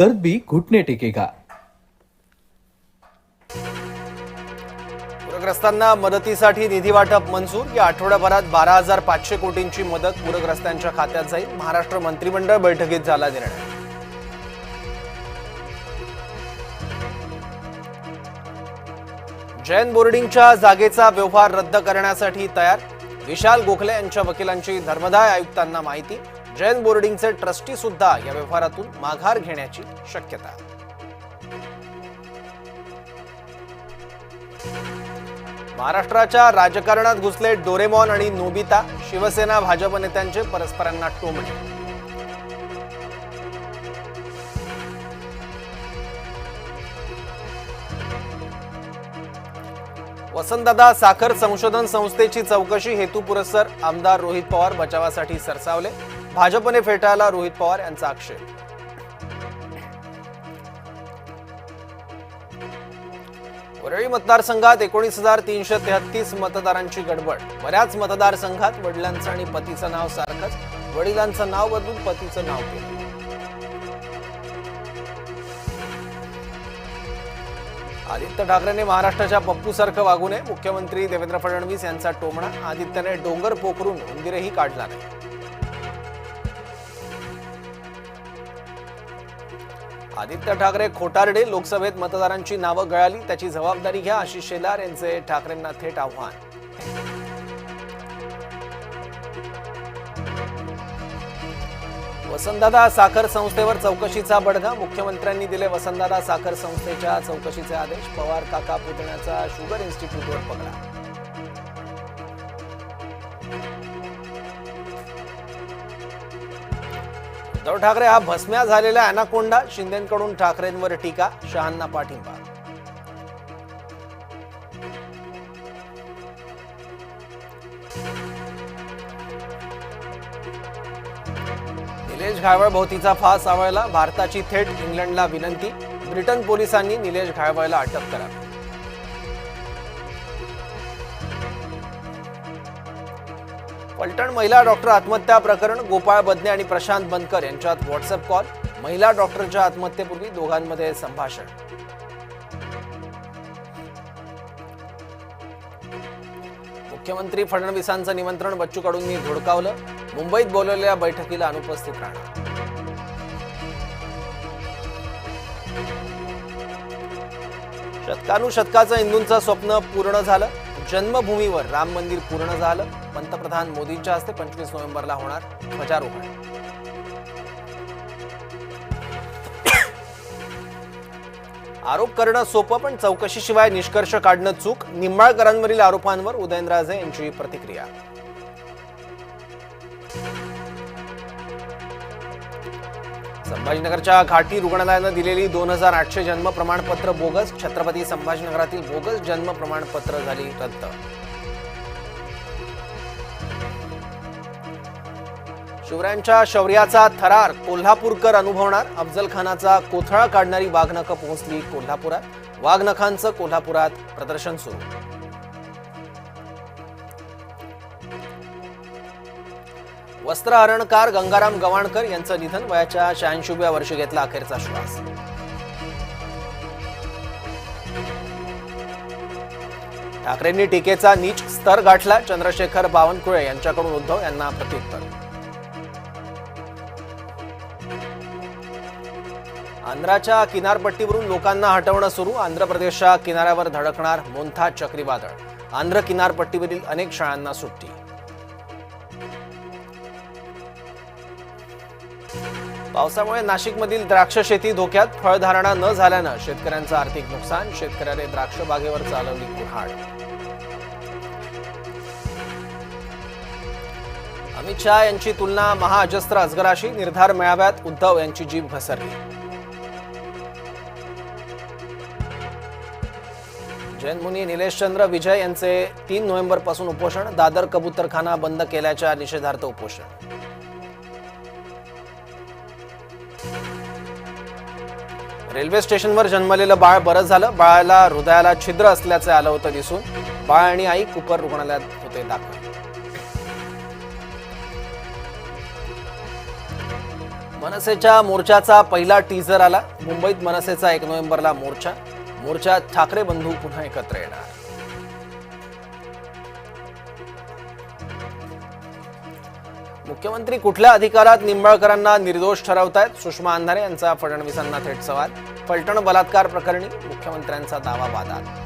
दर्द भी घुटने टेकेगा। पूरग्रस्तांना मदतीसाठी निधी वाटप मंजूर। या आठवड्याभरात 12,500 कोटींची मदत पूरग्रस्तांच्या खात्यात जाईल। महाराष्ट्र मंत्रिमंडळ बैठकीत झाला निर्णय। जैन बोर्डिंगच्या जागेचा व्यवहार रद्द करण्यासाठी तयार। विशाल गोखले यांच्या वकिलांची धर्मदाय आयुक्तांना माहिती। जैन बोर्डिंगचे ट्रस्टी सुद्धा या व्यवहारातून माघार घेण्याची शक्यता। महाराष्ट्राच्या राजकारणात घुसले डोरेमॉन आणि नोबिता। शिवसेना भाजप नेत्यांचे परस्परांना टोमणे। वसंतदादा साखर संशोधन संस्थेची चौकशी हेतुपुरस्सर। आमदार रोहित पवार बचावासाठी सरसावले। भाजपने फेटाळला रोहित पवार यांचा आक्षेप। वरळी मतदारसंघात 19,333 मतदारांची गडबड। बऱ्याच मतदारसंघात वडिलांचं आणि पतीचं नाव सारखंच, वडिलांचं नाव बदलून पतीचं नाव केलं। आदित्य ठाकरेंनी महाराष्ट्राच्या पप्पूसारखं वागू नये। मुख्यमंत्री देवेंद्र फडणवीस यांचा टोमणा। आदित्यने डोंगर पोखरून उंदीरही काढला नाही। आदित्य ठाकरे खोटारडे। लोकसभेत मतदारांची नावं गळाली, त्याची जबाबदारी घ्या, आशिष शेलार यांचे ठाकरेंना थेट आव्हान। वसंतदादा साखर संस्थेवर चौकशीचा बडगा। मुख्यमंत्र्यांनी दिले वसंतदादा साखर संस्थेच्या चौकशीचे आदेश। पवार काका पुतण्याचा शुगर इन्स्टिट्यूटवर पकडा। उद्धव ठाकरे हा भस्म्या झालेला अॅनाकोंडा। शिंदेंकडून ठाकरेंवर टीका, शहांना पाठिंबा। निलेश घायवळ भोवतीचा फास आवळला। भारताची थेट इंग्लंडला विनंती। ब्रिटन पोलिसांनी निलेश घायवळला अटक करावी। फलटण महिला डॉक्टर आत्महत्या प्रकरण। गोपाळ बदने आणि प्रशांत बनकर यांच्यात व्हॉट्सअप कॉल। महिला डॉक्टरच्या आत्महत्येपूर्वी दोघांमध्ये संभाषण। मुख्यमंत्री फडणवीसांचं निमंत्रण बच्चू कडूंनी धुडकावलं। मुंबईत बोलवलेल्या बैठकीला अनुपस्थित राहणार। शतकानुशतकाचं हिंदूंचं स्वप्न पूर्ण झालं। जन्मभूमीवर राम मंदिर पूर्ण झालं। पंतप्रधान मोदींच्या हस्ते 25 नोव्हेंबरला होणार ध्वजारोहण। आरोप करणं सोपं, पण चौकशीशिवाय निष्कर्ष काढणं चूक। निंबाळकरांवरील आरोपांवर उदयनराजे यांची प्रतिक्रिया। संभाजीनगरच्या घाटी रुग्णालयानं दिलेली 2,800 जन्म प्रमाणपत्र बोगस। छत्रपती संभाजीनगरातील बोगस जन्म प्रमाणपत्र झाली रद्द। शिवरायांच्या शौर्याचा थरार कोल्हापूरकर अनुभवणार। अफजल खानाचा कोथळा काढणारी वाघनखं पोहोचली कोल्हापुरात। वाघनखांचं कोल्हापुरात प्रदर्शन सुरू। वस्त्रहरणकार गंगाराम गवाणकर यांचं निधन। वयाच्या 86व्या वर्षी घेतला अखेरचा श्वास। ठाकरेंनी टीकेचा नीच स्तर गाठला। चंद्रशेखर बावनकुळे यांच्याकडून उद्धव यांना प्रत्युत्तर। आंध्राच्या किनारपट्टीवरून लोकांना हटवणं सुरू। आंध्र प्रदेशच्या किनाऱ्यावर धडकणार मोन्था चक्रीवादळ। आंध्र किनारपट्टीवरील अनेक शाळांना सुट्टी। पावसामुळे नाशिकमधील द्राक्ष शेती धोक्यात। फळधारणा न झाल्यानं शेतकऱ्यांचं आर्थिक नुकसान। शेतकऱ्याने द्राक्ष बागेवर चालवली कुऱ्हाड। अमित शहा यांची तुलना महाअजस्त्र अजगराशी। निर्धार मेळाव्यात उद्धव यांची जीभ घसरली। जैन मुनी निलेशचंद्र विजय यांचे 3 नोव्हेंबरपासून उपोषण। दादर कबूतरखाना बंद केल्याच्या निषेधार्थ उपोषण। रेल्वे स्टेशनवर जन्मलेलं बाळ बरं झालं। बाळाला हृदयाला छिद्र असल्याचं आलं होतं दिसून। बाळ आणि आई कुपर रुग्णालयात होते दाखल। मनसेच्या मोर्चाचा पहिला टीझर आला. मुंबईत मनसेचा 1 नोव्हेंबरला मोर्चात ठाकरे बंधू पुन्हा एकत्र येणार. मुख्यमंत्री कुठल्या अधिकारात निंबाळकरांना निर्दोष ठरवतायत? सुषमा अंधारे यांचा फडणवीसांना थेट सवाल. फलटण बलात्कार प्रकरणी मुख्यमंत्र्यांचा दावा वादात.